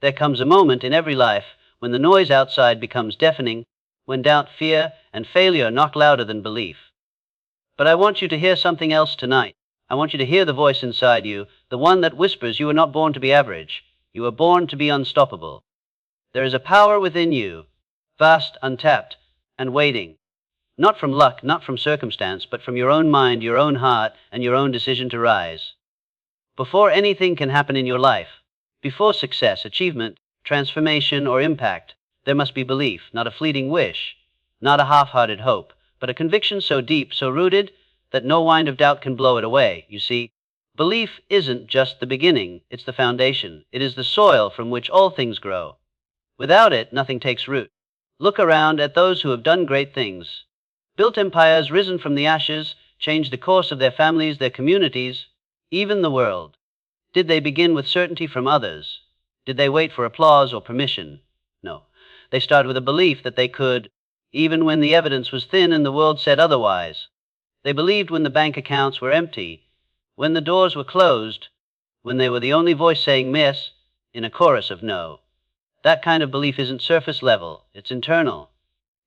There comes a moment in every life when the noise outside becomes deafening, when doubt, fear, and failure knock louder than belief. But I want you to hear something else tonight. I want you to hear the voice inside you, the one that whispers you were not born to be average. You were born to be unstoppable. There is a power within you, vast, untapped, and waiting. Not from luck, not from circumstance, but from your own mind, your own heart, and your own decision to rise. Before anything can happen in your life, before success, achievement, transformation, or impact, there must be belief, not a fleeting wish, not a half-hearted hope, but a conviction so deep, so rooted, that no wind of doubt can blow it away. You see, belief isn't just the beginning, it's the foundation. It is the soil from which all things grow. Without it, nothing takes root. Look around at those who have done great things, built empires, risen from the ashes, changed the course of their families, their communities, even the world. Did they begin with certainty from others? Did they wait for applause or permission? No. They started with a belief that they could, even when the evidence was thin and the world said otherwise. They believed when the bank accounts were empty, when the doors were closed, when they were the only voice saying miss in a chorus of no. That kind of belief isn't surface level, it's internal.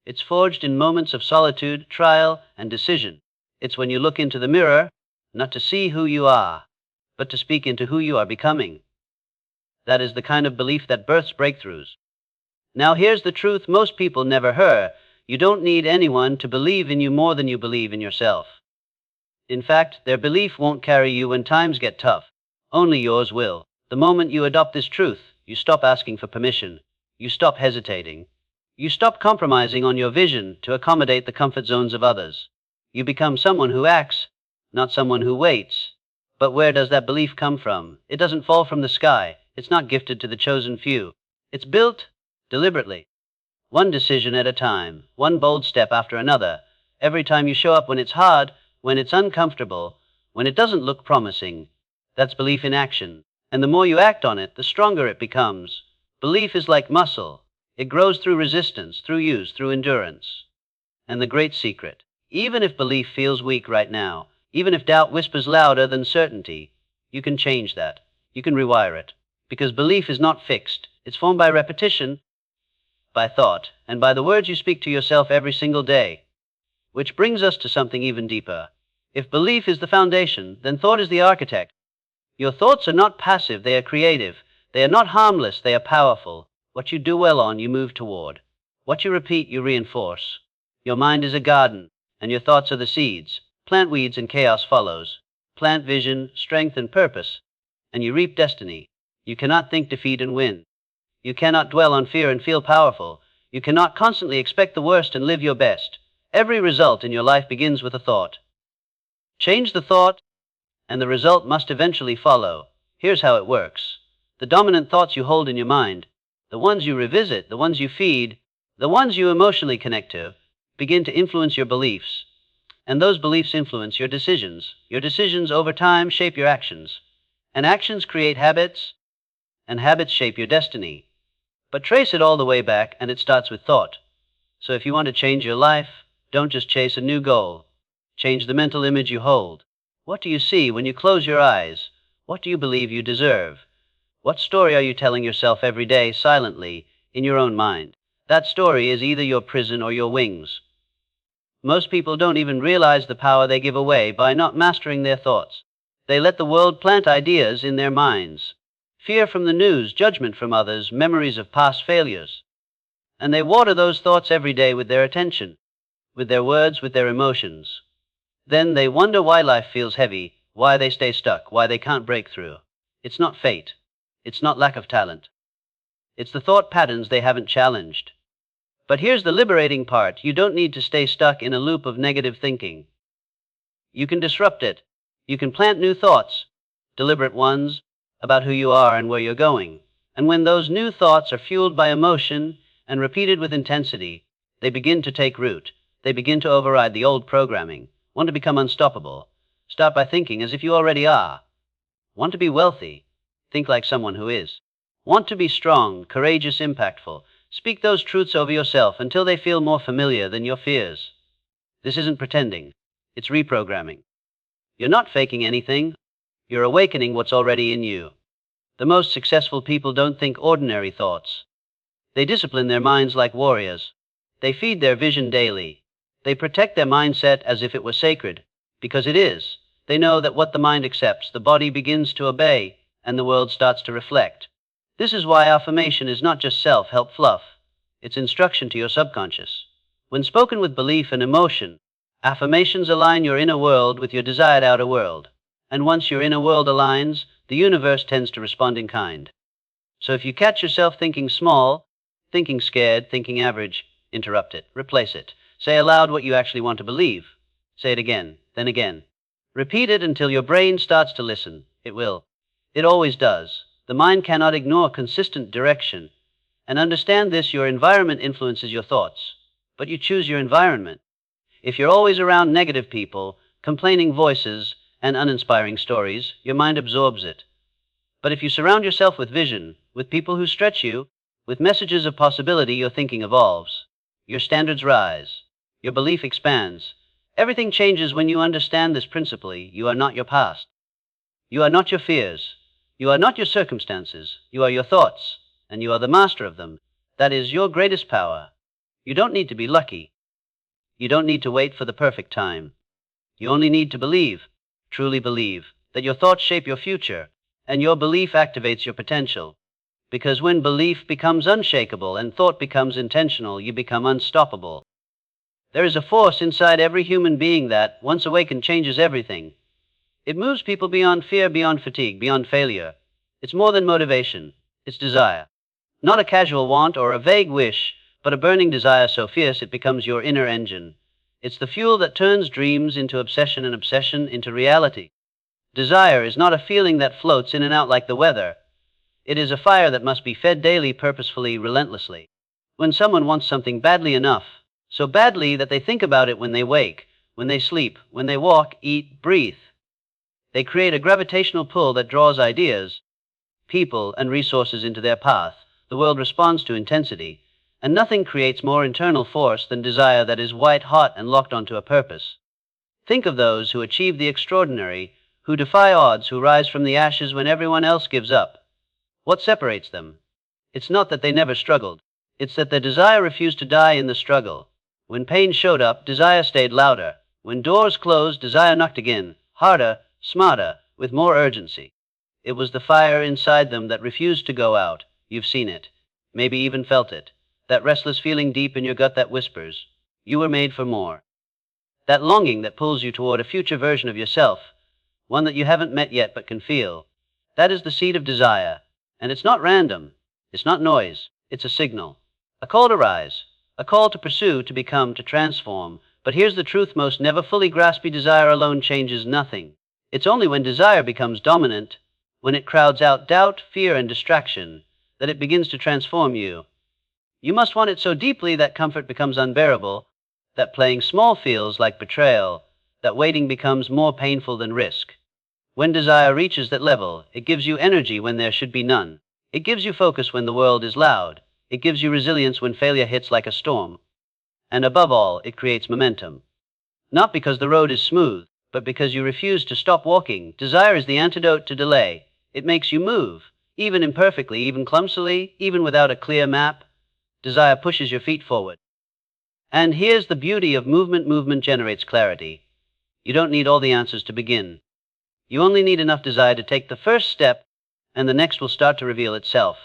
It's forged in moments of solitude, trial, and decision. It's when you look into the mirror, not to see who you are, but to speak into who you are becoming. That is the kind of belief that births breakthroughs. Now here's the truth most people never hear. You don't need anyone to believe in you more than you believe in yourself. In fact, their belief won't carry you when times get tough. Only yours will. The moment you adopt this truth, you stop asking for permission. You stop hesitating. You stop compromising on your vision to accommodate the comfort zones of others. You become someone who acts, not someone who waits. But where does that belief come from? It doesn't fall from the sky. It's not gifted to the chosen few. It's built deliberately. One decision at a time, one bold step after another. Every time you show up when it's hard, when it's uncomfortable, when it doesn't look promising, that's belief in action. And the more you act on it, the stronger it becomes. Belief is like muscle. It grows through resistance, through use, through endurance. And the great secret, even if belief feels weak right now, even if doubt whispers louder than certainty, you can change that. You can rewire it. Because belief is not fixed. It's formed by repetition, by thought, and by the words you speak to yourself every single day. Which brings us to something even deeper. If belief is the foundation, then thought is the architect. Your thoughts are not passive, they are creative. They are not harmless, they are powerful. What you do well on, you move toward. What you repeat, you reinforce. Your mind is a garden, and your thoughts are the seeds. Plant weeds and chaos follows. Plant vision, strength, and purpose, and you reap destiny. You cannot think defeat and win. You cannot dwell on fear and feel powerful. You cannot constantly expect the worst and live your best. Every result in your life begins with a thought. Change the thought, and the result must eventually follow. Here's how it works. The dominant thoughts you hold in your mind, the ones you revisit, the ones you feed, the ones you emotionally connect to, begin to influence your beliefs. And those beliefs influence your decisions. Your decisions over time shape your actions. And actions create habits, and habits shape your destiny. But trace it all the way back, and it starts with thought. So if you want to change your life, don't just chase a new goal. Change the mental image you hold. What do you see when you close your eyes? What do you believe you deserve? What story are you telling yourself every day, silently, in your own mind? That story is either your prison or your wings. Most people don't even realize the power they give away by not mastering their thoughts. They let the world plant ideas in their minds. Fear from the news, judgment from others, memories of past failures. And they water those thoughts every day with their attention, with their words, with their emotions. Then they wonder why life feels heavy, why they stay stuck, why they can't break through. It's not fate. It's not lack of talent. It's the thought patterns they haven't challenged. But here's the liberating part. You don't need to stay stuck in a loop of negative thinking. You can disrupt it. You can plant new thoughts, deliberate ones, about who you are and where you're going. And when those new thoughts are fueled by emotion and repeated with intensity, they begin to take root. They begin to override the old programming. Want to become unstoppable? Start by thinking as if you already are. Want to be wealthy? Think like someone who is. Want to be strong, courageous, impactful? Speak those truths over yourself until they feel more familiar than your fears. This isn't pretending. It's reprogramming. You're not faking anything. You're awakening what's already in you. The most successful people don't think ordinary thoughts. They discipline their minds like warriors. They feed their vision daily. They protect their mindset as if it were sacred, because it is. They know that what the mind accepts, the body begins to obey, and the world starts to reflect. This is why affirmation is not just self-help fluff. It's instruction to your subconscious. When spoken with belief and emotion, affirmations align your inner world with your desired outer world. And once your inner world aligns, the universe tends to respond in kind. So if you catch yourself thinking small, thinking scared, thinking average, interrupt it, replace it. Say aloud what you actually want to believe. Say it again, then again. Repeat it until your brain starts to listen. It will. It always does. The mind cannot ignore consistent direction. And understand this, your environment influences your thoughts. But you choose your environment. If you're always around negative people, complaining voices, and uninspiring stories, your mind absorbs it. But if you surround yourself with vision, with people who stretch you, with messages of possibility, your thinking evolves. Your standards rise. Your belief expands. Everything changes when you understand this principally. You are not your past. You are not your fears. You are not your circumstances. You are your thoughts, and you are the master of them. That is your greatest power. You don't need to be lucky. You don't need to wait for the perfect time. You only need to believe, truly believe, that your thoughts shape your future, and your belief activates your potential. Because when belief becomes unshakable and thought becomes intentional, you become unstoppable. There is a force inside every human being that, once awakened, changes everything. It moves people beyond fear, beyond fatigue, beyond failure. It's more than motivation. It's desire. Not a casual want or a vague wish, but a burning desire so fierce it becomes your inner engine. It's the fuel that turns dreams into obsession and obsession into reality. Desire is not a feeling that floats in and out like the weather. It is a fire that must be fed daily, purposefully, relentlessly. When someone wants something badly enough, so badly that they think about it when they wake, when they sleep, when they walk, eat, breathe, they create a gravitational pull that draws ideas, people, and resources into their path. The world responds to intensity, and nothing creates more internal force than desire that is white-hot and locked onto a purpose. Think of those who achieve the extraordinary, who defy odds, who rise from the ashes when everyone else gives up. What separates them? It's not that they never struggled. It's that their desire refused to die in the struggle. When pain showed up, desire stayed louder. When doors closed, desire knocked again, harder, smarter, with more urgency. It was the fire inside them that refused to go out. You've seen it, maybe even felt it. That restless feeling deep in your gut that whispers, you were made for more. That longing that pulls you toward a future version of yourself, one that you haven't met yet but can feel. That is the seed of desire. And it's not random. It's not noise. It's a signal. A call to rise. A call to pursue, to become, to transform. But here's the truth most never fully grasped: desire alone changes nothing. It's only when desire becomes dominant, when it crowds out doubt, fear, and distraction, that it begins to transform you. You must want it so deeply that comfort becomes unbearable, that playing small feels like betrayal, that waiting becomes more painful than risk. When desire reaches that level, it gives you energy when there should be none. It gives you focus when the world is loud. It gives you resilience when failure hits like a storm. And above all, it creates momentum. Not because the road is smooth, but because you refuse to stop walking. Desire is the antidote to delay. It makes you move, even imperfectly, even clumsily, even without a clear map. Desire pushes your feet forward. And here's the beauty of movement. Movement generates clarity. You don't need all the answers to begin. You only need enough desire to take the first step, and the next will start to reveal itself.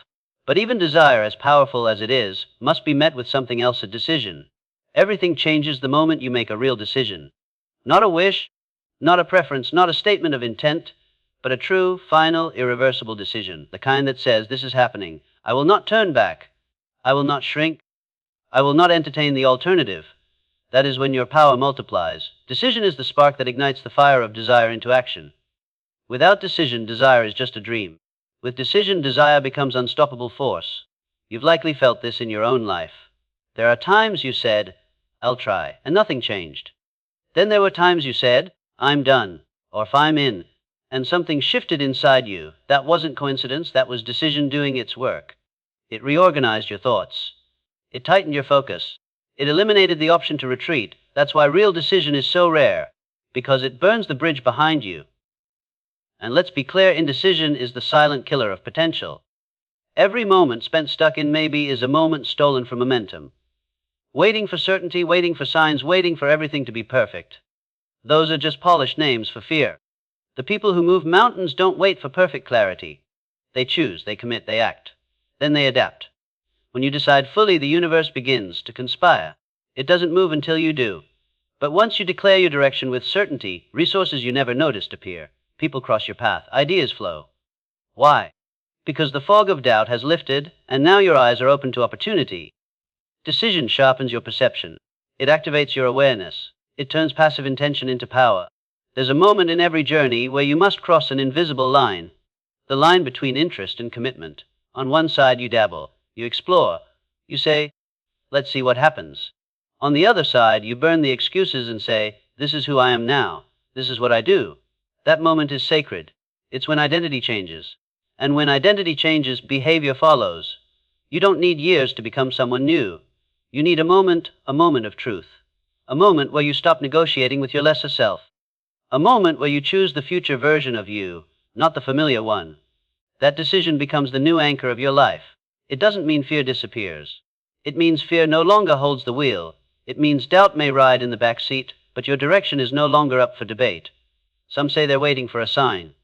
But even desire, as powerful as it is, must be met with something else: a decision. Everything changes the moment you make a real decision. Not a wish, not a preference, not a statement of intent, but a true, final, irreversible decision. The kind that says, this is happening. I will not turn back. I will not shrink. I will not entertain the alternative. That is when your power multiplies. Decision is the spark that ignites the fire of desire into action. Without decision, desire is just a dream. With decision, desire becomes unstoppable force. You've likely felt this in your own life. There are times you said, I'll try, and nothing changed. Then there were times you said, I'm done, or I'm in, and something shifted inside you. That wasn't coincidence, that was decision doing its work. It reorganized your thoughts. It tightened your focus. It eliminated the option to retreat. That's why real decision is so rare, because it burns the bridge behind you. And let's be clear, indecision is the silent killer of potential. Every moment spent stuck in maybe is a moment stolen from momentum. Waiting for certainty, waiting for signs, waiting for everything to be perfect. Those are just polished names for fear. The people who move mountains don't wait for perfect clarity. They choose, they commit, they act. Then they adapt. When you decide fully, the universe begins to conspire. It doesn't move until you do. But once you declare your direction with certainty, resources you never noticed appear. People cross your path. Ideas flow. Why? Because the fog of doubt has lifted, and now your eyes are open to opportunity. Decision sharpens your perception. It activates your awareness. It turns passive intention into power. There's a moment in every journey where you must cross an invisible line. The line between interest and commitment. On one side you dabble. You explore. You say, let's see what happens. On the other side, you burn the excuses and say, this is who I am now. This is what I do. That moment is sacred. It's when identity changes. And when identity changes, behavior follows. You don't need years to become someone new. You need a moment of truth. A moment where you stop negotiating with your lesser self. A moment where you choose the future version of you, not the familiar one. That decision becomes the new anchor of your life. It doesn't mean fear disappears. It means fear no longer holds the wheel. It means doubt may ride in the back seat, but your direction is no longer up for debate. Some say they're waiting for a sign.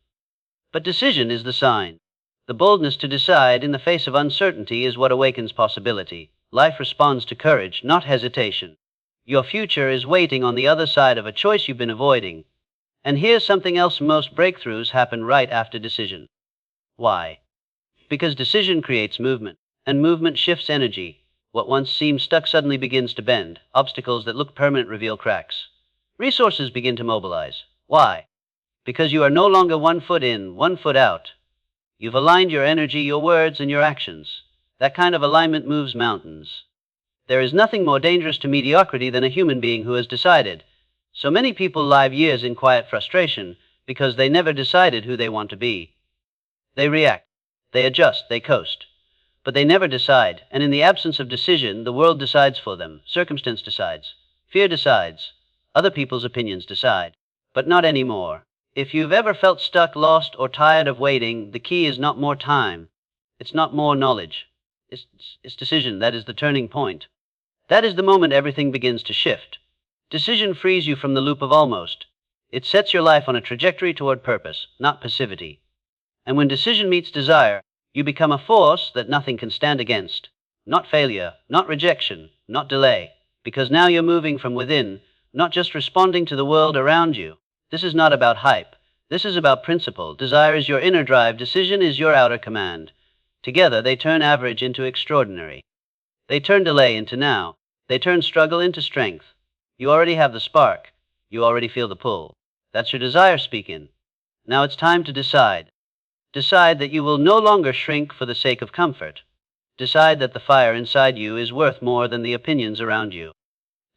But decision is the sign. The boldness to decide in the face of uncertainty is what awakens possibility. Life responds to courage, not hesitation. Your future is waiting on the other side of a choice you've been avoiding. And here's something else: most breakthroughs happen right after decision. Why? Because decision creates movement, and movement shifts energy. What once seemed stuck suddenly begins to bend. Obstacles that look permanent reveal cracks. Resources begin to mobilize. Why? Because you are no longer 1 foot in, 1 foot out. You've aligned your energy, your words, and your actions. That kind of alignment moves mountains. There is nothing more dangerous to mediocrity than a human being who has decided. So many people live years in quiet frustration because they never decided who they want to be. They react, they adjust, they coast. But they never decide, and in the absence of decision, the world decides for them. Circumstance decides. Fear decides. Other people's opinions decide. But not anymore. If you've ever felt stuck, lost, or tired of waiting, the key is not more time. It's not more knowledge. It's decision that is the turning point. That is the moment everything begins to shift. Decision frees you from the loop of almost. It sets your life on a trajectory toward purpose, not passivity. And when decision meets desire, you become a force that nothing can stand against. Not failure, not rejection, not delay. Because now you're moving from within, not just responding to the world around you. This is not about hype. This is about principle. Desire is your inner drive. Decision is your outer command. Together, they turn average into extraordinary. They turn delay into now. They turn struggle into strength. You already have the spark. You already feel the pull. That's your desire speaking. Now it's time to decide. Decide that you will no longer shrink for the sake of comfort. Decide that the fire inside you is worth more than the opinions around you.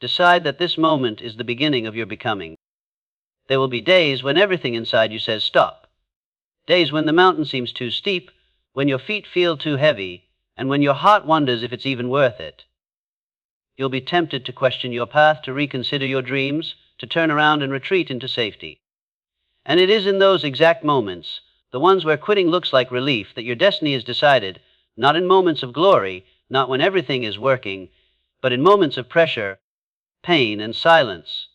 Decide that this moment is the beginning of your becoming. There will be days when everything inside you says stop. Days when the mountain seems too steep, when your feet feel too heavy, and when your heart wonders if it's even worth it. You'll be tempted to question your path, to reconsider your dreams, to turn around and retreat into safety. And it is in those exact moments, the ones where quitting looks like relief, that your destiny is decided, not in moments of glory, not when everything is working, but in moments of pressure, pain, and silence.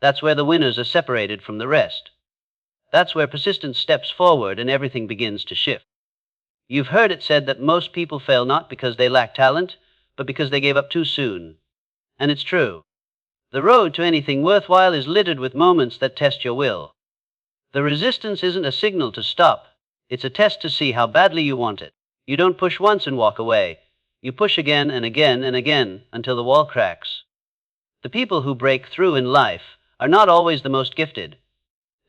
That's where the winners are separated from the rest. That's where persistence steps forward and everything begins to shift. You've heard it said that most people fail not because they lack talent, but because they gave up too soon. And it's true. The road to anything worthwhile is littered with moments that test your will. The resistance isn't a signal to stop. It's a test to see how badly you want it. You don't push once and walk away. You push again and again and again until the wall cracks. The people who break through in life are not always the most gifted.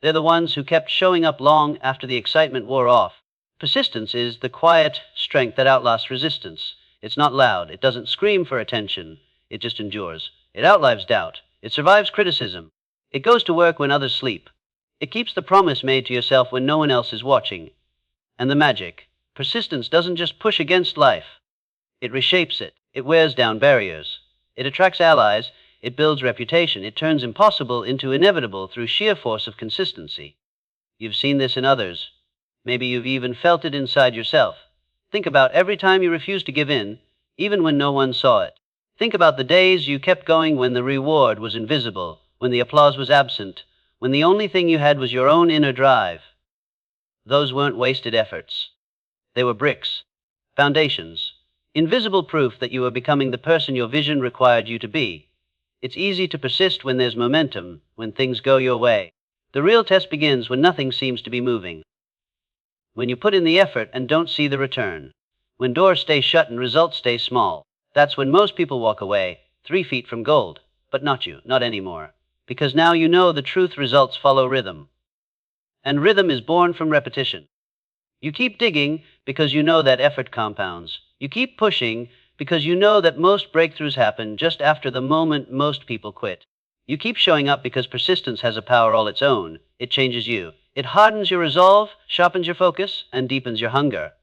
They're the ones who kept showing up long after the excitement wore off. Persistence is the quiet strength that outlasts resistance. It's not loud. It doesn't scream for attention. It just endures. It outlives doubt. It survives criticism. It goes to work when others sleep. It keeps the promise made to yourself when no one else is watching. And the magic. Persistence doesn't just push against life. It reshapes it. It wears down barriers. It attracts allies. It builds reputation. It turns impossible into inevitable through sheer force of consistency. You've seen this in others. Maybe you've even felt it inside yourself. Think about every time you refused to give in, even when no one saw it. Think about the days you kept going when the reward was invisible, when the applause was absent, when the only thing you had was your own inner drive. Those weren't wasted efforts. They were bricks, foundations, invisible proof that you were becoming the person your vision required you to be. It's easy to persist when there's momentum, when things go your way. The real test begins when nothing seems to be moving. When you put in the effort and don't see the return. When doors stay shut and results stay small. That's when most people walk away, 3 feet from gold. But not you, not anymore. Because now you know the truth: results follow rhythm. And rhythm is born from repetition. You keep digging because you know that effort compounds. You keep pushing because you know that most breakthroughs happen just after the moment most people quit. You keep showing up because persistence has a power all its own. It changes you. It hardens your resolve, sharpens your focus, and deepens your hunger.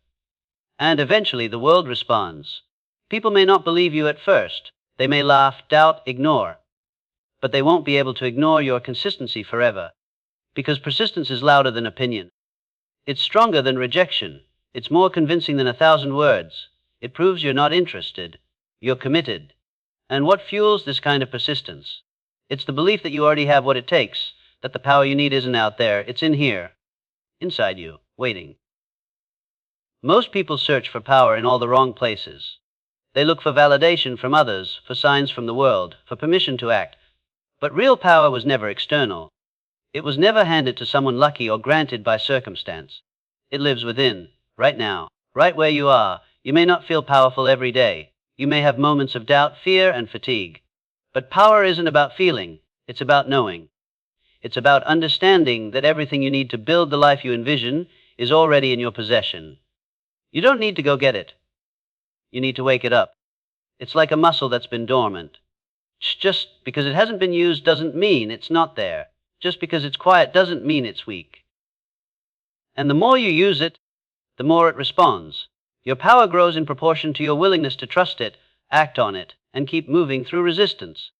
And eventually the world responds. People may not believe you at first. They may laugh, doubt, ignore. But they won't be able to ignore your consistency forever. Because persistence is louder than opinion. It's stronger than rejection. It's more convincing than 1,000 words. It proves you're not interested. You're committed. And what fuels this kind of persistence? It's the belief that you already have what it takes, that the power you need isn't out there, it's in here, inside you, waiting. Most people search for power in all the wrong places. They look for validation from others, for signs from the world, for permission to act. But real power was never external. It was never handed to someone lucky or granted by circumstance. It lives within, right now, right where you are. You may not feel powerful every day. You may have moments of doubt, fear, and fatigue. But power isn't about feeling, it's about knowing. It's about understanding that everything you need to build the life you envision is already in your possession. You don't need to go get it. You need to wake it up. It's like a muscle that's been dormant. Just because it hasn't been used doesn't mean it's not there. Just because it's quiet doesn't mean it's weak. And the more you use it, the more it responds. Your power grows in proportion to your willingness to trust it, act on it, and keep moving through resistance.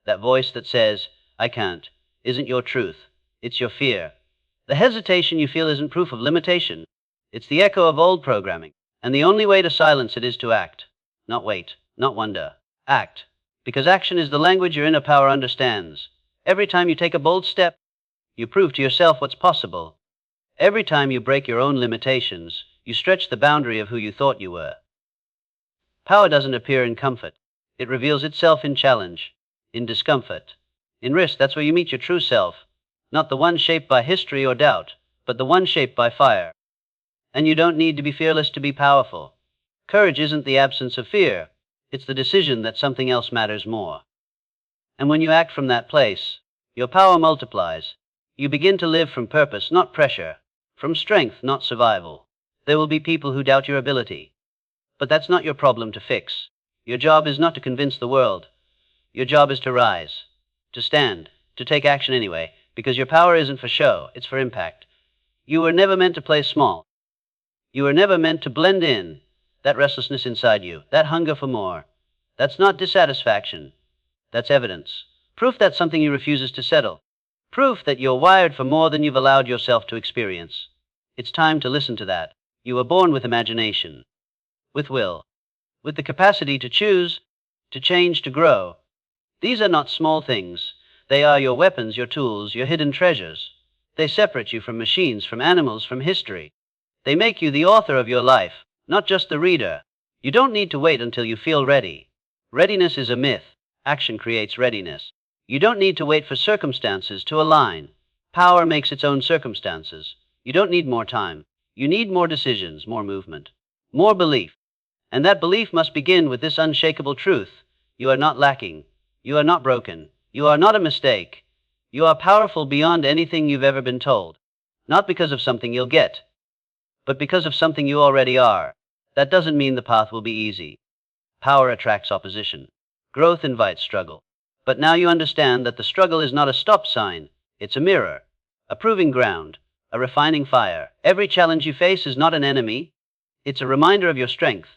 That voice that says, "I can't," isn't your truth. It's your fear. The hesitation you feel isn't proof of limitation. It's the echo of old programming. And the only way to silence it is to act. Not wait, not wonder. Act. Because action is the language your inner power understands. Every time you take a bold step, you prove to yourself what's possible. Every time you break your own limitations, you stretch the boundary of who you thought you were. Power doesn't appear in comfort. It reveals itself in challenge, in discomfort, in risk. That's where you meet your true self. Not the one shaped by history or doubt, but the one shaped by fire. And you don't need to be fearless to be powerful. Courage isn't the absence of fear. It's the decision that something else matters more. And when you act from that place, your power multiplies. You begin to live from purpose, not pressure. From strength, not survival. There will be people who doubt your ability. But that's not your problem to fix. Your job is not to convince the world. Your job is to rise, to stand, to take action anyway, because your power isn't for show, it's for impact. You were never meant to play small. You were never meant to blend in. That restlessness inside you, that hunger for more, that's not dissatisfaction. That's evidence. Proof that something you refuses to settle. Proof that you're wired for more than you've allowed yourself to experience. It's time to listen to that. You were born with imagination, with will, with the capacity to choose, to change, to grow. These are not small things. They are your weapons, your tools, your hidden treasures. They separate you from machines, from animals, from history. They make you the author of your life, not just the reader. You don't need to wait until you feel ready. Readiness is a myth. Action creates readiness. You don't need to wait for circumstances to align. Power makes its own circumstances. You don't need more time. You need more decisions, more movement, more belief. And that belief must begin with this unshakable truth. You are not lacking. You are not broken. You are not a mistake. You are powerful beyond anything you've ever been told. Not because of something you'll get, but because of something you already are. That doesn't mean the path will be easy. Power attracts opposition. Growth invites struggle. But now you understand that the struggle is not a stop sign. It's a mirror, a proving ground, a refining fire. Every challenge you face is not an enemy. It's a reminder of your strength.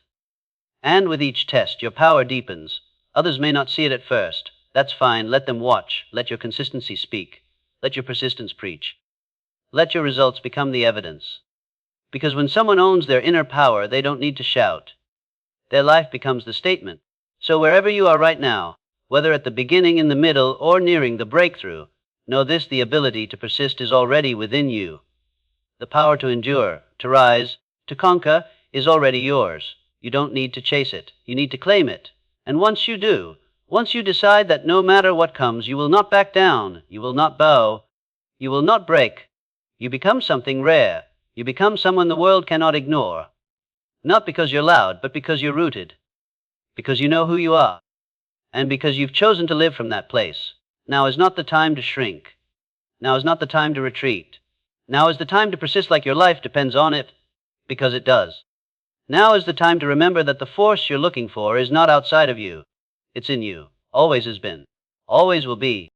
And with each test, your power deepens. Others may not see it at first. That's fine. Let them watch. Let your consistency speak. Let your persistence preach. Let your results become the evidence. Because when someone owns their inner power, they don't need to shout. Their life becomes the statement. So wherever you are right now, whether at the beginning, in the middle, or nearing the breakthrough, know this: the ability to persist is already within you. The power to endure, to rise, to conquer is already yours. You don't need to chase it. You need to claim it. And once you do, once you decide that no matter what comes, you will not back down, you will not bow, you will not break, you become something rare. You become someone the world cannot ignore. Not because you're loud, but because you're rooted. Because you know who you are. And because you've chosen to live from that place. Now is not the time to shrink. Now is not the time to retreat. Now is the time to persist like your life depends on it, because it does. Now is the time to remember that the force you're looking for is not outside of you. It's in you. Always has been. Always will be.